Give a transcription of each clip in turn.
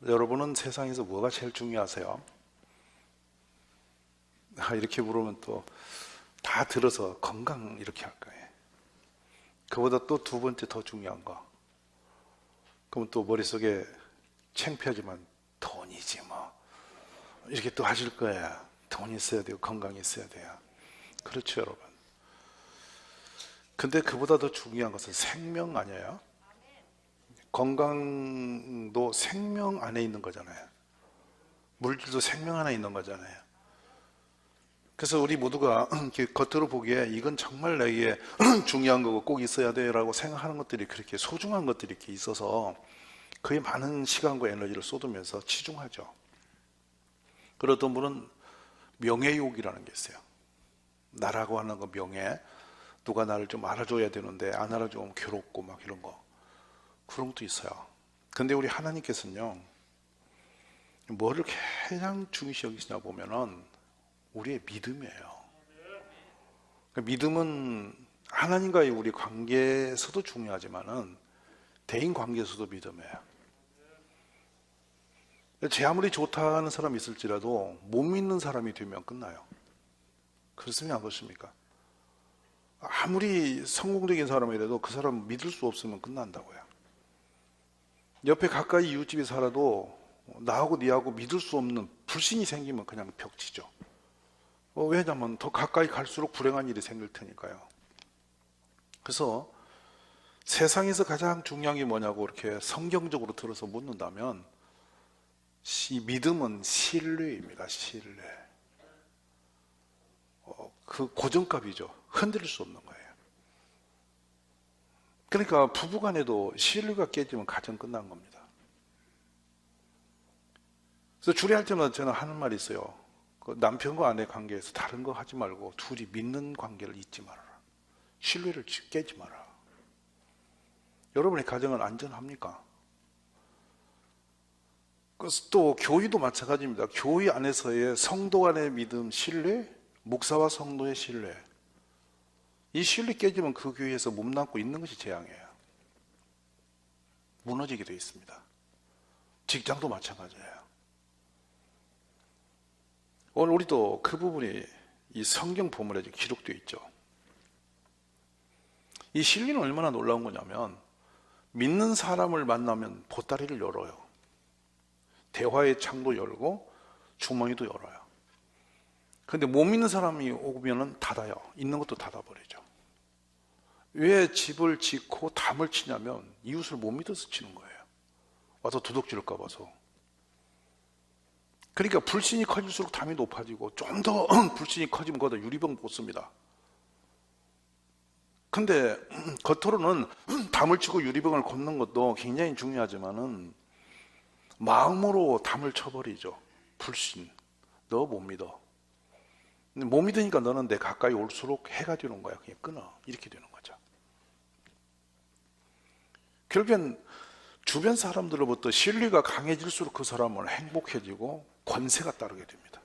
여러분은 세상에서 뭐가 제일 중요하세요? 이렇게 물으면 또 다 들어서 건강 이렇게 할 거예요. 그보다 또 두 번째 더 중요한 거. 그럼 또 머릿속에 창피하지만 돈이지 뭐. 이렇게 또 하실 거예요. 돈이 있어야 되고 건강이 있어야 돼요. 그렇죠, 여러분. 근데 그보다 더 중요한 것은 생명 아니에요? 건강도 생명 안에 있는 거잖아요. 물질도 생명 안에 있는 거잖아요. 그래서 우리 모두가 이렇게 겉으로 보기에 이건 정말 내게 중요한 거고 꼭 있어야 돼라고 생각하는 것들이 그렇게 소중한 것들이 이렇게 있어서 그에 많은 시간과 에너지를 쏟으면서 치중하죠. 그러던 분은 명예욕이라는 게 있어요. 나라고 하는 거 명예. 누가 나를 좀 알아줘야 되는데 안 알아주면 괴롭고 막 이런 거. 그런 것도 있어요. 근데 우리 하나님께서는요, 뭐를 가장 중요시 여기시냐 보면은 우리의 믿음이에요. 믿음은 하나님과의 우리 관계에서도 중요하지만은 대인 관계에서도 믿음이에요. 제 아무리 좋다 하는 사람이 있을지라도 못 믿는 사람이 되면 끝나요. 그렇습니까? 안 그렇습니까? 아무리 성공적인 사람이라도 그 사람 믿을 수 없으면 끝난다고요. 옆에 가까이 이웃집에 살아도 나하고 니하고 믿을 수 없는 불신이 생기면 그냥 벽치죠. 왜냐하면 더 가까이 갈수록 불행한 일이 생길 테니까요. 그래서 세상에서 가장 중요한 게 뭐냐고 이렇게 성경적으로 들어서 묻는다면 이 믿음은 신뢰입니다. 신뢰. 그 고정값이죠. 흔들릴 수 없는 거예요. 그러니까 부부간에도 신뢰가 깨지면 가정 끝난 겁니다. 그래서 주례할 때마다 저는 하는 말이 있어요. 그 남편과 아내 관계에서 다른 거 하지 말고 둘이 믿는 관계를 잊지 말아라. 신뢰를 깨지 마라. 여러분의 가정은 안전합니까? 그래서 또 교회도 마찬가지입니다. 교회 안에서의 성도 간의 믿음, 신뢰, 목사와 성도의 신뢰. 이 신뢰 깨지면 그 교회에서 몸담고 있는 것이 재앙이에요. 무너지게 되어 있습니다. 직장도 마찬가지예요. 오늘 우리도 그 부분이 이 성경 본문에 기록되어 있죠. 이 신뢰는 얼마나 놀라운 거냐면 믿는 사람을 만나면 보따리를 열어요. 대화의 창도 열고 주머니도 열어요. 그런데 못 믿는 사람이 오면 닫아요. 있는 것도 닫아버리죠. 왜 집을 짓고 담을 치냐면 이웃을 못 믿어서 치는 거예요. 와서 도둑질까 봐서. 그러니까 불신이 커질수록 담이 높아지고 좀 더 불신이 커지면 거기다 유리병 꽂습니다. 근데 겉으로는 담을 치고 유리병을 꽂는 것도 굉장히 중요하지만은 마음으로 담을 쳐버리죠. 불신. 너 못 믿어. 근데 못 믿으니까 너는 내 가까이 올수록 해가 되는 거야. 그냥 끊어. 이렇게 되는 거죠. 결국엔 주변 사람들로부터 신뢰가 강해질수록 그 사람은 행복해지고 권세가 따르게 됩니다.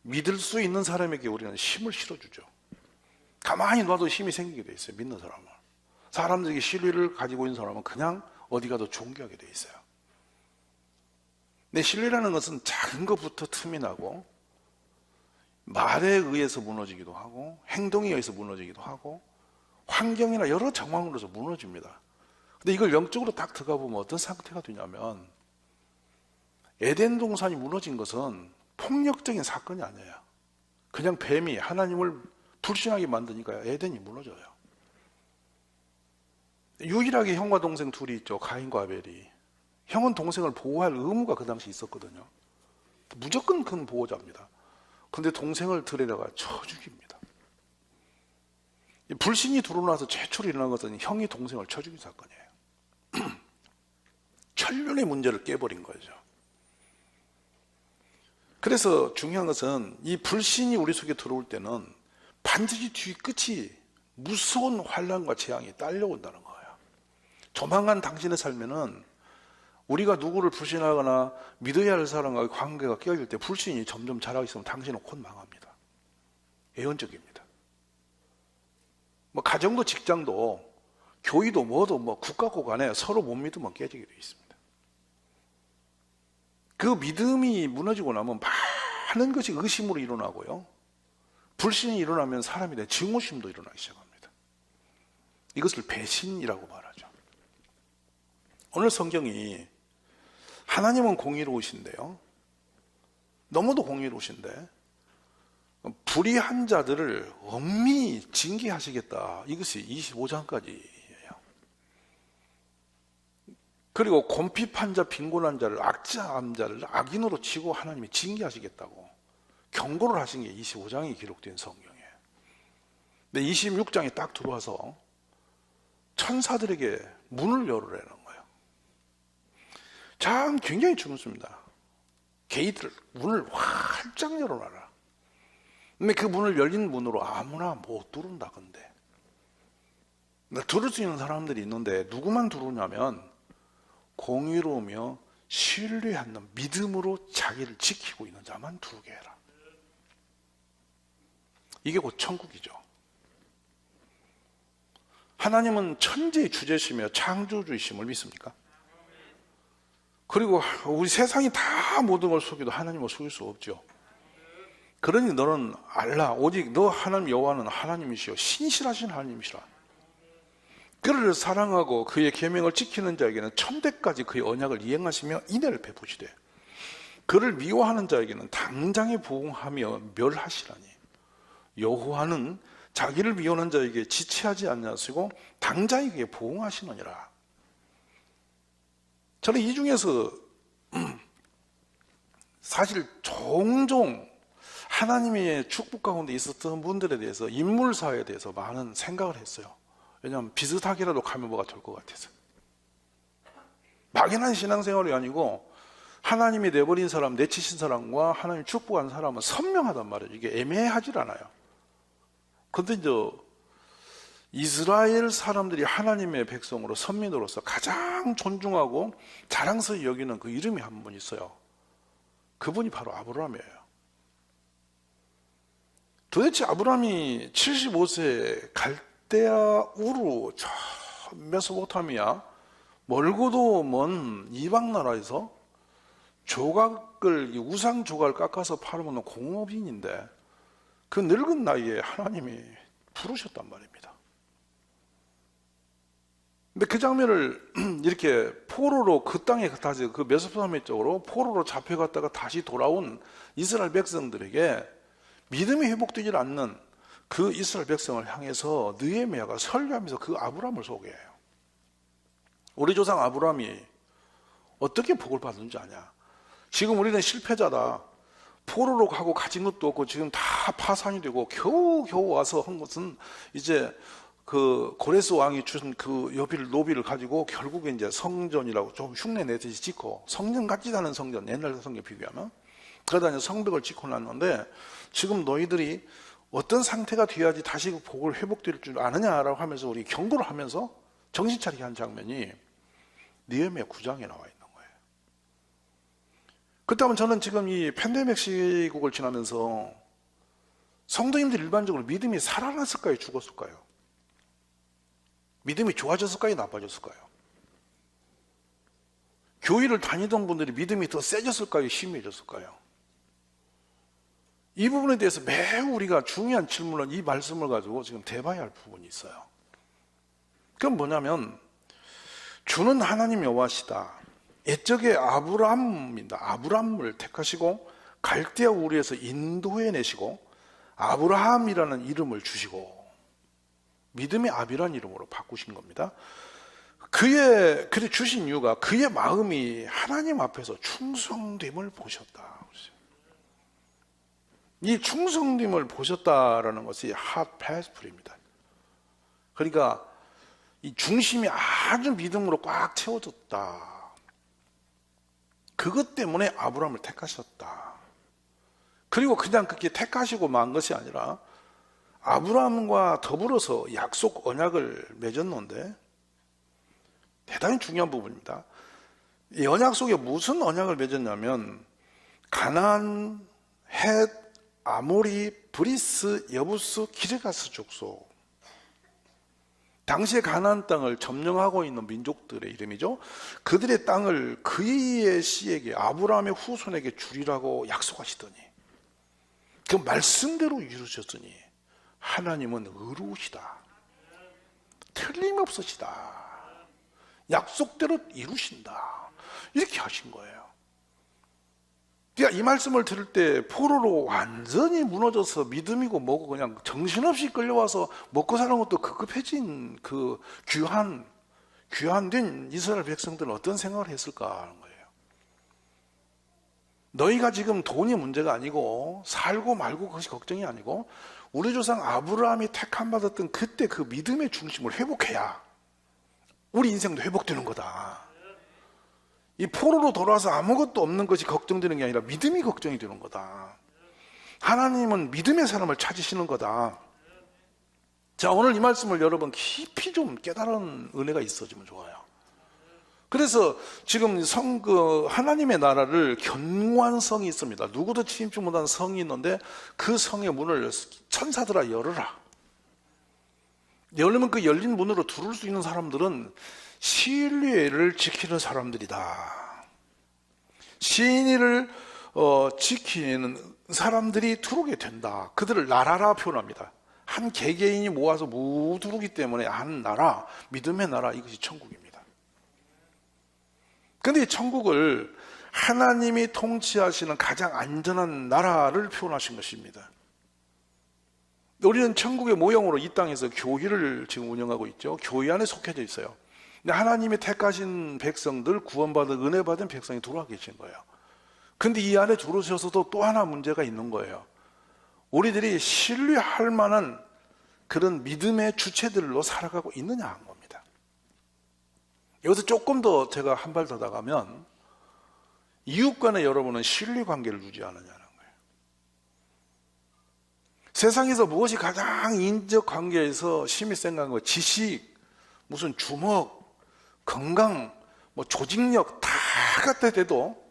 믿을 수 있는 사람에게 우리는 힘을 실어주죠. 가만히 놔도 힘이 생기게 돼 있어요. 믿는 사람은. 사람들에게 신뢰를 가지고 있는 사람은 그냥 어디 가도 존경하게 돼 있어요. 근데 신뢰라는 것은 작은 것부터 틈이 나고 말에 의해서 무너지기도 하고 행동에 의해서 무너지기도 하고 환경이나 여러 정황으로서 무너집니다. 근데 이걸 영적으로 딱 들어가 보면 어떤 상태가 되냐면 에덴 동산이 무너진 것은 폭력적인 사건이 아니에요. 그냥 뱀이 하나님을 불신하게 만드니까 에덴이 무너져요. 유일하게 형과 동생 둘이 있죠. 가인과 아벨이. 형은 동생을 보호할 의무가 그 당시 있었거든요. 무조건 큰 보호자입니다. 그런데 동생을 들여다가 쳐 죽입니다. 불신이 들어와서 최초로 일어난 것은 형이 동생을 쳐 죽인 사건이에요. 천륜의 문제를 깨버린 거죠. 그래서 중요한 것은 이 불신이 우리 속에 들어올 때는 반드시 뒤끝이 무서운 환난과 재앙이 딸려온다는 거예요. 조만간 당신의 삶에는 우리가 누구를 불신하거나 믿어야 할 사람과의 관계가 깨어질 때 불신이 점점 자라고 있으면 당신은 곧 망합니다. 예언적입니다. 가정도 직장도 교회도 뭐도 국가고 간에 서로 못 믿으면 깨지게 되어 있습니다. 그 믿음이 무너지고 나면 많은 것이 의심으로 일어나고요, 불신이 일어나면 사람에 대한 증오심도 일어나기 시작합니다. 이것을 배신이라고 말하죠. 오늘 성경이 하나님은 공의로우신데요, 너무도 공의로우신데 불의한 자들을 엄히 징계하시겠다, 이것이 25장까지예요. 그리고 곰핍한 자, 빈곤한 자를, 악자한 자를 악인으로 치고 하나님이 징계하시겠다고 경고를 하신 게 25장이 기록된 성경이에요. 근데 26장에 딱 들어와서 천사들에게 문을 열으라는 거예요. 참 굉장히 중요합니다. 게이트를, 문을 활짝 열어놔라. 근데 그 문을 열린 문으로 아무나 못 들어온다. 근데 들을 수 있는 사람들이 있는데 누구만 들어오냐면 공의로우며 신뢰하는 믿음으로 자기를 지키고 있는 자만 들어오게 해라. 이게 곧 천국이죠. 하나님은 천지의 주제시며 창조주이심을 믿습니까? 그리고 우리 세상이 다 모든 걸 속여도 하나님을 속일 수 없죠. 그러니 너는 알라, 오직 너 하나님 여호와는 하나님이시여 신실하신 하나님이시라. 그를 사랑하고 그의 계명을 지키는 자에게는 천대까지 그의 언약을 이행하시며 인애를 베푸시되 그를 미워하는 자에게는 당장에 부응하며 멸하시라니. 여호와는 자기를 미워하는 자에게 지체하지 아니하시고 당장에 그에 부응하시느니라. 저는 이 중에서 사실 종종 하나님의 축복 가운데 있었던 분들에 대해서, 인물사에 대해서 많은 생각을 했어요. 왜냐하면 비슷하게라도 가면 뭐가 될 것 같아서. 막연한 신앙생활이 아니고 하나님이 내버린 사람, 내치신 사람과 하나님 축복한 사람은 선명하단 말이에요. 이게 애매하질 않아요. 그런데 이제 이스라엘 사람들이 하나님의 백성으로 선민으로서 가장 존중하고 자랑스러이 여기는 그 이름이 한 분 있어요. 그분이 바로 아브라함이에요. 도대체 아브라함이 75세에 갈대아 우르, 저 메소포타미아 멀고도 먼 이방 나라에서 조각을, 우상 조각을 깎아서 팔아먹는 공업인인데 그 늙은 나이에 하나님이 부르셨단 말입니다. 근데 그 장면을 이렇게 포로로 그 땅에 다시 그 메소포타미아 쪽으로 포로로 잡혀갔다가 다시 돌아온 이스라엘 백성들에게 믿음이 회복되지 않는 그 이스라엘 백성을 향해서 느헤미야가 설교하면서 그 아브라함을 소개해요. 우리 조상 아브라함이 어떻게 복을 받는지 아냐? 지금 우리는 실패자다. 포로로 가고 가진 것도 없고 지금 다 파산이 되고 겨우 와서 한 것은 이제 그 고레스 왕이 준 그 노비를 가지고 결국에 이제 성전이라고 좀 흉내 내듯이 짓고, 성전 같지도 않은 성전, 옛날 성경 비교하면 그러다 이제 성벽을 짓고 났는데 지금 너희들이 어떤 상태가 돼야지 다시 그 복을 회복될 줄 아느냐라고 하면서 우리 경고를 하면서 정신 차리게 한 장면이 느헤미야 9장에 나와 있는 거예요. 그렇다면 저는 지금 이 팬데믹 시국을 지나면서 성도님들 일반적으로 믿음이 살아났을까요? 죽었을까요? 믿음이 좋아졌을까요? 나빠졌을까요? 교회를 다니던 분들이 믿음이 더 세졌을까요? 심해졌을까요? 이 부분에 대해서 매우 우리가 중요한 질문을, 이 말씀을 가지고 지금 대봐야 할 부분이 있어요. 그건 뭐냐면 주는 하나님 여호와시다. 옛적에 아브람입니다. 아브람을 택하시고 갈대아 우르에서 인도해내시고 아브라함이라는 이름을 주시고 믿음의 아비라는 이름으로 바꾸신 겁니다. 그래 주신 이유가 그의 마음이 하나님 앞에서 충성됨을 보셨다. 이 충성됨을 보셨다라는 것이 핫 패스풀입니다. 그러니까 이 중심이 아주 믿음으로 꽉 채워졌다. 그것 때문에 아브라함을 택하셨다. 그리고 그냥 그렇게 택하시고 만 것이 아니라 아브라함과 더불어서 약속 언약을 맺었는데 대단히 중요한 부분입니다. 이 언약 속에 무슨 언약을 맺었냐면 가나안, 헷, 아모리, 브리스, 여부스, 기르가스 족속, 당시에 가나안 땅을 점령하고 있는 민족들의 이름이죠. 그들의 땅을 그의 씨에게, 아브라함의 후손에게 주리라고 약속하시더니, 그 말씀대로 이루셨으니 하나님은 의로우시다, 틀림없으시다, 약속대로 이루신다, 이렇게 하신 거예요. 그러니까 이 말씀을 들을 때 포로로 완전히 무너져서 믿음이고 뭐고 그냥 정신없이 끌려와서 먹고 사는 것도 급급해진 그 귀한된 이스라엘 백성들은 어떤 생각을 했을까 하는 거예요. 너희가 지금 돈이 문제가 아니고 살고 말고 그것이 걱정이 아니고 우리 조상 아브라함이 택함 받았던 그때 그 믿음의 중심을 회복해야 우리 인생도 회복되는 거다. 이 포로로 돌아와서 아무것도 없는 것이 걱정되는 게 아니라 믿음이 걱정이 되는 거다. 하나님은 믿음의 사람을 찾으시는 거다. 자, 오늘 이 말씀을 여러분 깊이 좀 깨달은 은혜가 있어지면 좋아요. 그래서 지금 하나님의 나라를 견고한 성이 있습니다. 누구도 침입지 못한 성이 있는데 그 성의 문을 천사들아 열어라. 열리면 그 열린 문으로 들어올 수 있는 사람들은 신뢰를 지키는 사람들이다. 신의를 지키는 사람들이 들어오게 된다. 그들을 나라라 표현합니다. 한 개개인이 모아서 들어오기 때문에 한 나라, 믿음의 나라, 이것이 천국입니다. 그런데 이 천국을 하나님이 통치하시는 가장 안전한 나라를 표현하신 것입니다. 우리는 천국의 모형으로 이 땅에서 교회를 지금 운영하고 있죠. 교회 안에 속해져 있어요. 하나님이 택하신 백성들, 구원받은 은혜 받은 백성이 들어와 계신 거예요. 근데 이 안에 들어오셔서도 또 하나 문제가 있는 거예요. 우리들이 신뢰할 만한 그런 믿음의 주체들로 살아가고 있느냐 하는 겁니다. 여기서 조금 더 제가 한 발 더 나가면 이웃 간에 여러분은 신뢰 관계를 유지하느냐는 거예요. 세상에서 무엇이 가장 인적 관계에서 심히 생각한 거예요. 지식, 무슨 주먹, 건강, 조직력 다 갖다 대도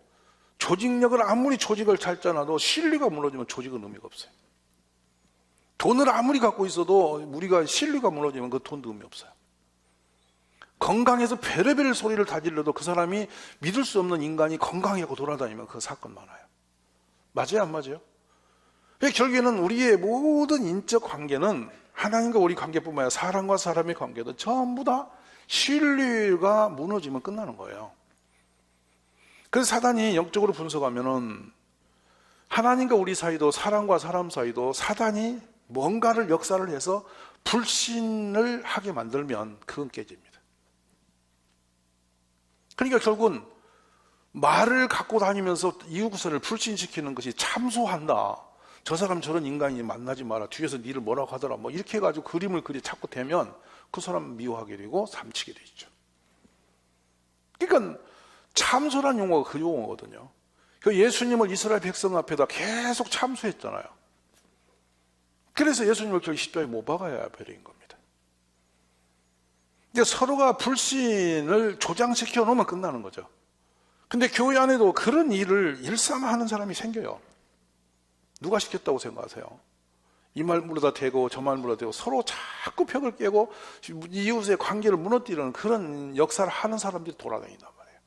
조직력을 아무리 조직을 잘 짜놔도 신뢰가 무너지면 조직은 의미가 없어요. 돈을 아무리 갖고 있어도 우리가 신뢰가 무너지면 그 돈도 의미 없어요. 건강해서 별의별 소리를 다 질러도 그 사람이 믿을 수 없는 인간이 건강하고 돌아다니면 그 사건 많아요. 맞아요, 안 맞아요? 결국에는 우리의 모든 인적 관계는 하나님과 우리 관계뿐만 아니라 사람과 사람의 관계도 전부 다 신뢰가 무너지면 끝나는 거예요. 그래서 사단이 영적으로 분석하면은 하나님과 우리 사이도 사람과 사람 사이도 사단이 뭔가를 역사를 해서 불신을 하게 만들면 그건 깨집니다. 그러니까 결국은 말을 갖고 다니면서 이웃을 불신시키는 것이 참소한다. 저 사람 저런 인간이 만나지 마라. 뒤에서 니를 뭐라고 하더라. 이렇게 해가지고 그림을 자꾸 대면 그 사람 미워하게 되고 삼치게 되죠. 그러니까 참소란 용어가 그 용어거든요. 예수님을 이스라엘 백성 앞에다 계속 참소했잖아요. 그래서 예수님을 결국 십자가에 못 박아야 버린 겁니다. 이제 서로가 불신을 조장시켜 놓으면 끝나는 거죠. 근데 교회 안에도 그런 일을 일삼하는 사람이 생겨요. 누가 시켰다고 생각하세요? 이 말 물어다 대고 저 말 물어다 대고 서로 자꾸 벽을 깨고 이웃의 관계를 무너뜨리는 그런 역사를 하는 사람들이 돌아다닌단 말이에요.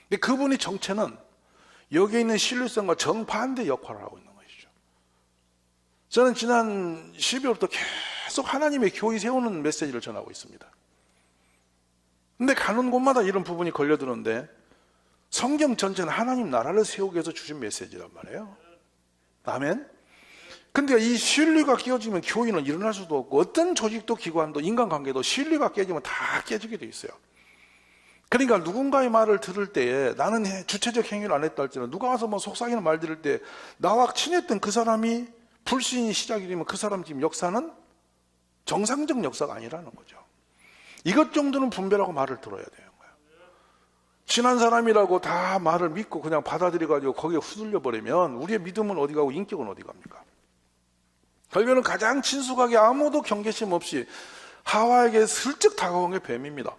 근데 그분이 정체는 여기에 있는 신뢰성과 정반대 역할을 하고 있는 것이죠. 저는 지난 12월부터 계속 하나님의 교회 세우는 메시지를 전하고 있습니다. 근데 가는 곳마다 이런 부분이 걸려드는데 성경 전체는 하나님 나라를 세우기 위해서 주신 메시지란 말이에요. 아멘? 근데 이 신뢰가 깨어지면 교회는 일어날 수도 없고 어떤 조직도 기관도 인간관계도 신뢰가 깨지면 다 깨지게 돼 있어요. 그러니까 누군가의 말을 들을 때에 나는 주체적 행위를 안 했다 할지라도 누가 와서 속삭이는 말 들을 때 나와 친했던 그 사람이 불신이 시작이 되면 그 사람 지금 역사는 정상적 역사가 아니라는 거죠. 이것 정도는 분별하고 말을 들어야 돼요. 친한 사람이라고 다 말을 믿고 그냥 받아들여가지고 거기에 휘둘려 버리면 우리의 믿음은 어디 가고 인격은 어디 갑니까? 결국에는 가장 친숙하게 아무도 경계심 없이 하와에게 슬쩍 다가온 게 뱀입니다.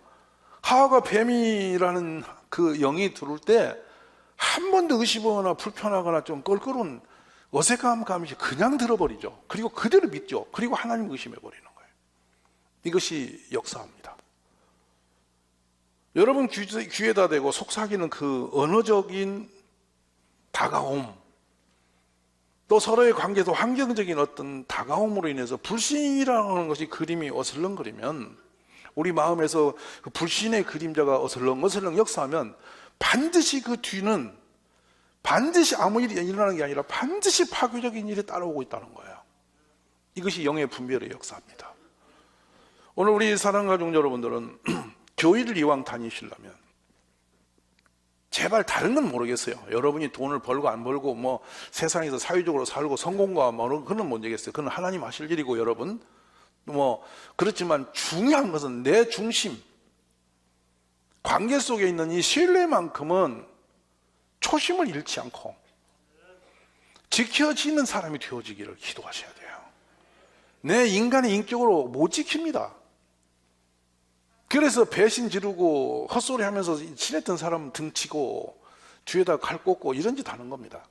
하와가 뱀이라는 그 영이 들어올 때 한 번도 의심하거나 불편하거나 좀 껄끄러운 어색함 감이 그냥 들어버리죠. 그리고 그대로 믿죠. 그리고 하나님 의심해 버리는 거예요. 이것이 역사입니다. 여러분 귀에다 대고 속삭이는 그 언어적인 다가옴, 또 서로의 관계도 환경적인 어떤 다가옴으로 인해서 불신이라는 것이 그림이 어슬렁거리면, 우리 마음에서 그 불신의 그림자가 어슬렁어슬렁 역사하면 반드시 그 뒤는 반드시 아무 일이 일어나는 게 아니라 반드시 파괴적인 일이 따라오고 있다는 거예요. 이것이 영의 분별의 역사입니다. 오늘 우리 사랑하는 가족 여러분들은 교회를 이왕 다니시려면 제발 다른 건 모르겠어요. 여러분이 돈을 벌고 안 벌고 뭐 세상에서 사회적으로 살고 성공과 뭐 그건 모르겠어요. 그건 하나님 하실 일이고, 여러분 뭐 그렇지만 중요한 것은 내 중심, 관계 속에 있는 이 신뢰만큼은 초심을 잃지 않고 지켜지는 사람이 되어지기를 기도하셔야 돼요. 내 인간의 인격으로 못 지킵니다. 그래서 배신 지르고 헛소리 하면서 친했던 사람 등치고 뒤에다 칼 꽂고 이런 짓 하는 겁니다.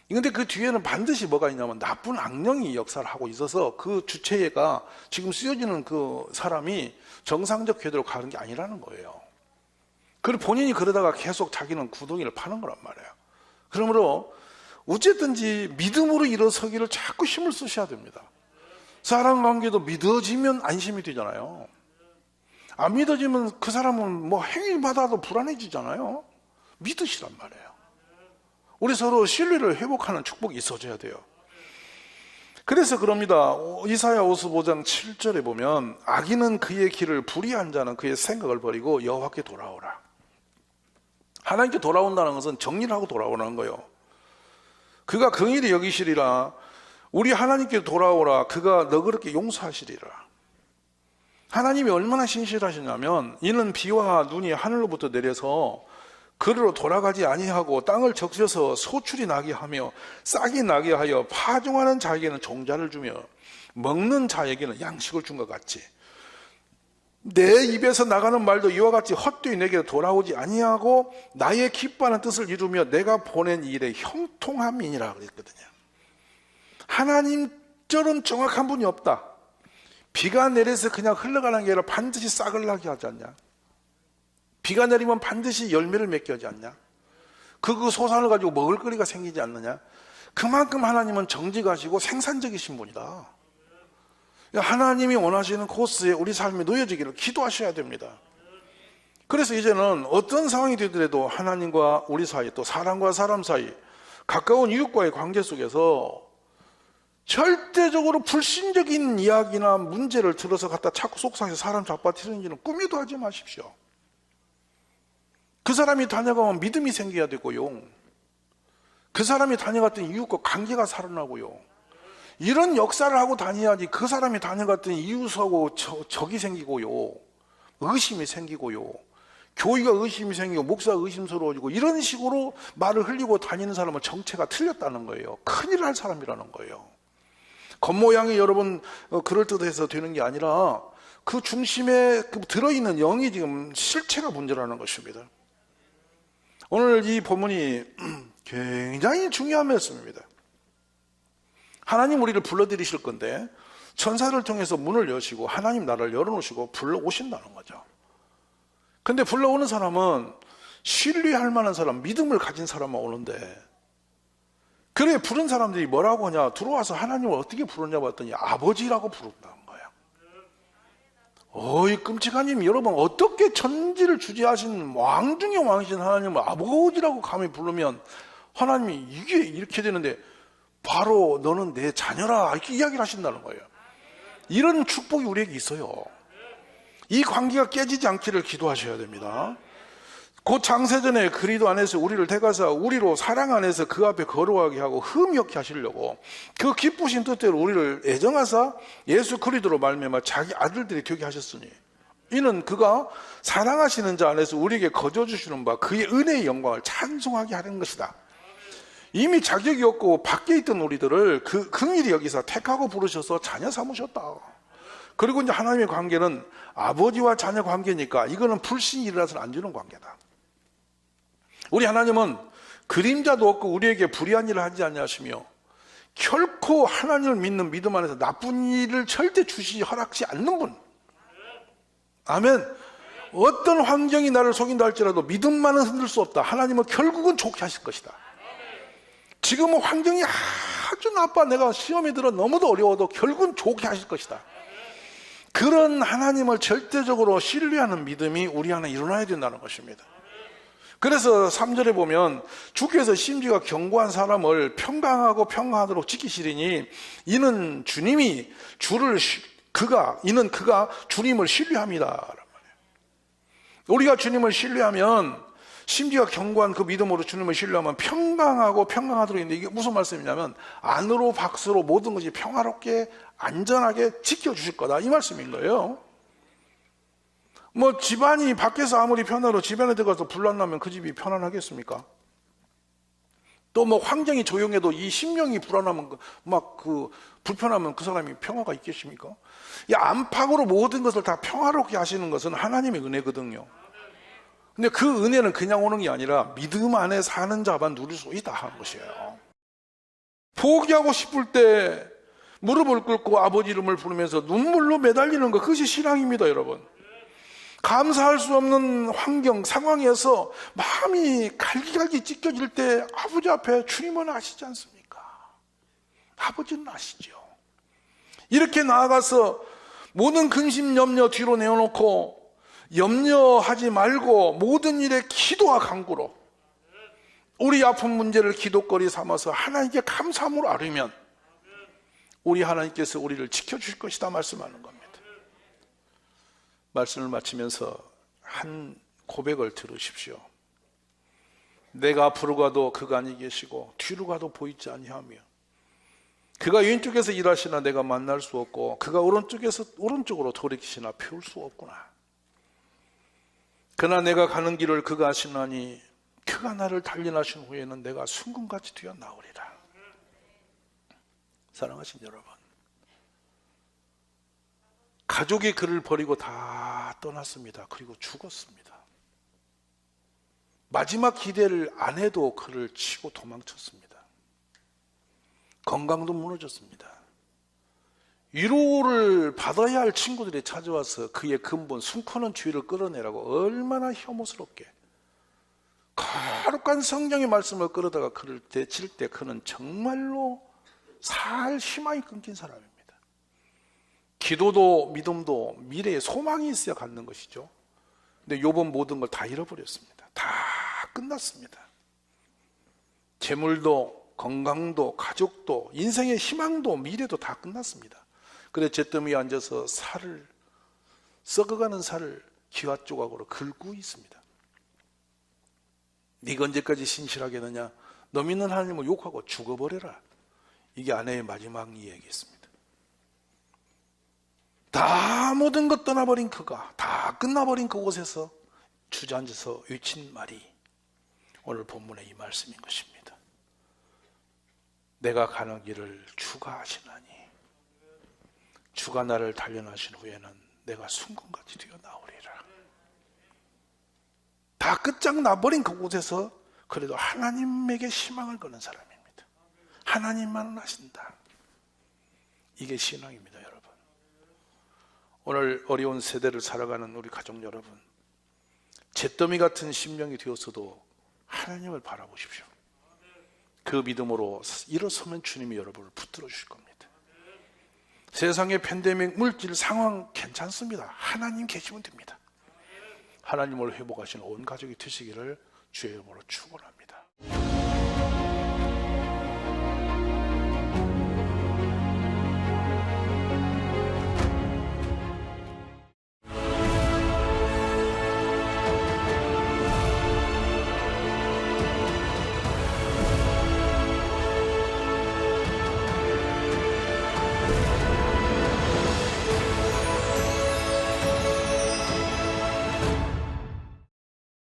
그런데 그 뒤에는 반드시 뭐가 있냐면 나쁜 악령이 역사를 하고 있어서 그 주체가 지금 쓰여지는 그 사람이 정상적 궤도로 가는 게 아니라는 거예요. 그리고 본인이 그러다가 계속 자기는 구덩이를 파는 거란 말이에요. 그러므로 어쨌든지 믿음으로 일어서기를 자꾸 힘을 쓰셔야 됩니다. 사람 관계도 믿어지면 안심이 되잖아요. 안 믿어지면 그 사람은 뭐 행위받아도 불안해지잖아요. 믿으시란 말이에요. 우리 서로 신뢰를 회복하는 축복이 있어져야 돼요. 그래서 그럽니다. 이사야 55장 7절에 보면 악인은 그의 길을 불의한 자는 그의 생각을 버리고 여호와께 돌아오라. 하나님께 돌아온다는 것은 정리를 하고 돌아오라는 거예요. 그가 긍휼히 여기시리라. 우리 하나님께 돌아오라. 그가 너그럽게 용서하시리라. 하나님이 얼마나 신실하시냐면 이는 비와 눈이 하늘로부터 내려서 그리로 돌아가지 아니하고 땅을 적셔서 소출이 나게 하며 싹이 나게 하여 파종하는 자에게는 종자를 주며 먹는 자에게는 양식을 준 것 같이 내 입에서 나가는 말도 이와 같이 헛되이 내게 돌아오지 아니하고 나의 기뻐하는 뜻을 이루며 내가 보낸 일에 형통함이니라 그랬거든요. 하나님처럼 정확한 분이 없다. 비가 내려서 그냥 흘러가는 게 아니라 반드시 싹을 나게 하지 않냐? 비가 내리면 반드시 열매를 맺게 하지 않냐? 그 소산을 가지고 먹을 거리가 생기지 않느냐? 그만큼 하나님은 정직하시고 생산적이신 분이다. 하나님이 원하시는 코스에 우리 삶이 놓여지기를 기도하셔야 됩니다. 그래서 이제는 어떤 상황이 되더라도 하나님과 우리 사이, 또 사람과 사람 사이, 가까운 이웃과의 관계 속에서 절대적으로 불신적인 이야기나 문제를 들어서 갖다 자꾸 속상해서 사람 잡아뜨리는 일은 꿈에도 하지 마십시오. 그 사람이 다녀가면 믿음이 생겨야 되고요. 그 사람이 다녀갔던 이웃과 관계가 살아나고요. 이런 역사를 하고 다녀야지 그 사람이 다녀갔던 이웃하고 적이 생기고요. 의심이 생기고요. 교회가 의심이 생기고 목사가 의심스러워지고 이런 식으로 말을 흘리고 다니는 사람은 정체가 틀렸다는 거예요. 큰일 날 사람이라는 거예요. 겉모양이 여러분 그럴듯해서 되는 게 아니라 그 중심에 들어있는 영이 지금 실체가 문제라는 것입니다. 오늘 이 본문이 굉장히 중요한 말씀입니다. 하나님 우리를 불러들이실 건데 천사를 통해서 문을 여시고 하나님 나라를 열어놓으시고 불러오신다는 거죠. 근데 불러오는 사람은 신뢰할 만한 사람, 믿음을 가진 사람만 오는데, 그래 부른 사람들이 뭐라고 하냐, 들어와서 하나님을 어떻게 부르냐 봤더니 아버지라고 부른다는 거예요. 어이 끔찍하님, 여러분 어떻게 천지를 주재하신 왕 중에 왕이신 하나님을 아버지라고 감히 부르면 하나님이 이게 이렇게 되는데 바로 너는 내 자녀라 이렇게 이야기를 하신다는 거예요. 이런 축복이 우리에게 있어요. 이 관계가 깨지지 않기를 기도하셔야 됩니다. 곧 창세전에 그리도 안에서 우리를 택하사 우리로 사랑 안에서 그 앞에 거룩하게 하고 흠없게 하시려고 그 기쁘신 뜻대로 우리를 애정하사 예수 그리스도로 말미암아 자기 아들들이 되게 하셨으니 이는 그가 사랑하시는 자 안에서 우리에게 거저 주시는 바 그의 은혜의 영광을 찬송하게 하는 것이다. 이미 자격이 없고 밖에 있던 우리들을 그 긍휼히 여기서 택하고 부르셔서 자녀 삼으셨다. 그리고 이제 하나님의 관계는 아버지와 자녀 관계니까 이거는 불신이 일어나서는 안 되는 관계다. 우리 하나님은 그림자도 없고 우리에게 불의한 일을 하지 아니하시며 결코 하나님을 믿는 믿음 안에서 나쁜 일을 절대 허락지 않는 분. 아멘. 어떤 환경이 나를 속인다 할지라도 믿음만은 흔들 수 없다. 하나님은 결국은 좋게 하실 것이다. 지금은 환경이 아주 나빠, 내가 시험에 들어 너무도 어려워도 결국은 좋게 하실 것이다. 그런 하나님을 절대적으로 신뢰하는 믿음이 우리 안에 일어나야 된다는 것입니다. 그래서 3절에 보면 주께서 심지어 견고한 사람을 평강하고 평강하도록 지키시리니 이는 그가 주님을 신뢰합니다. 우리가 주님을 신뢰하면, 심지어 견고한 그 믿음으로 주님을 신뢰하면 평강하고 평강하도록 있는데, 이게 무슨 말씀이냐면 안으로 밖으로 모든 것이 평화롭게 안전하게 지켜주실 거다, 이 말씀인 거예요. 뭐 집안이 밖에서 아무리 편하고 집안에 들어가서 불난 나면 그 집이 편안하겠습니까? 또 뭐 환경이 조용해도 이 심령이 불안하면 불편하면 그 사람이 평화가 있겠습니까? 이 안팎으로 모든 것을 다 평화롭게 하시는 것은 하나님의 은혜거든요. 근데 그 은혜는 그냥 오는 게 아니라 믿음 안에 사는 자만 누릴 수 있다 하는 것이에요. 포기하고 싶을 때 무릎을 꿇고 아버지 이름을 부르면서 눈물로 매달리는 것, 그것이 신앙입니다, 여러분. 감사할 수 없는 환경, 상황에서 마음이 갈기갈기 찢겨질 때 아버지 앞에 주님은 아시지 않습니까? 아버지는 아시죠. 이렇게 나아가서 모든 근심 염려 뒤로 내어놓고 염려하지 말고 모든 일에 기도와 간구로 우리 아픈 문제를 기도거리 삼아서 하나님께 감사함으로 아뢰면 우리 하나님께서 우리를 지켜주실 것이다 말씀하는 겁니다. 말씀을 마치면서 한 고백을 들으십시오. 내가 앞으로 가도 그가 아니 계시고 뒤로 가도 보이지 아니하며 그가 왼쪽에서 일하시나 내가 만날 수 없고 그가 오른쪽으로 돌이키시나 배울 수 없구나. 그러나 내가 가는 길을 그가 아시나니 그가 나를 단련하신 후에는 내가 순금같이 뛰어나오리라. 사랑하신 여러분, 가족이 그를 버리고 다 떠났습니다. 그리고 죽었습니다. 마지막 기대를 안 해도 그를 치고 도망쳤습니다. 건강도 무너졌습니다. 위로를 받아야 할 친구들이 찾아와서 그의 근본 숨고는 죄를 끌어내라고 얼마나 혐오스럽게 거룩한 성령의 말씀을 끌어다가 그를 대칠 때 그는 정말로 살 희망이 끊긴 사람입니다. 기도도 믿음도 미래에 소망이 있어야 갖는 것이죠. 근데 욥은 모든 걸 다 잃어버렸습니다. 다 끝났습니다. 재물도 건강도 가족도 인생의 희망도 미래도 다 끝났습니다. 그래 잿더미에 앉아서 썩어가는 살을 기와 조각으로 긁고 있습니다. 네가 언제까지 신실하겠느냐? 너 믿는 하나님을 욕하고 죽어버려라. 이게 아내의 마지막 이야기였습니다. 다 모든 것 떠나버린 그가, 다 끝나버린 그곳에서 주저앉아서 외친 말이 오늘 본문의 이 말씀인 것입니다. 내가 가는 길을 주가 아시나니 주가 나를 단련하신 후에는 내가 순금같이 뛰어나오리라. 다 끝장나버린 그곳에서 그래도 하나님에게 희망을 거는 사람입니다. 하나님만은 아신다. 이게 신앙입니다, 여러분. 오늘 어려운 세대를 살아가는 우리 가족 여러분, 잿더미 같은 심령이 되었어도 하나님을 바라보십시오. 그 믿음으로 일어서면 주님이 여러분을 붙들어 주실 겁니다. 세상의 팬데믹, 물질 상황 괜찮습니다. 하나님 계시면 됩니다. 하나님을 회복하시는 온 가족이 되시기를 주의 이름으로 축원합니다.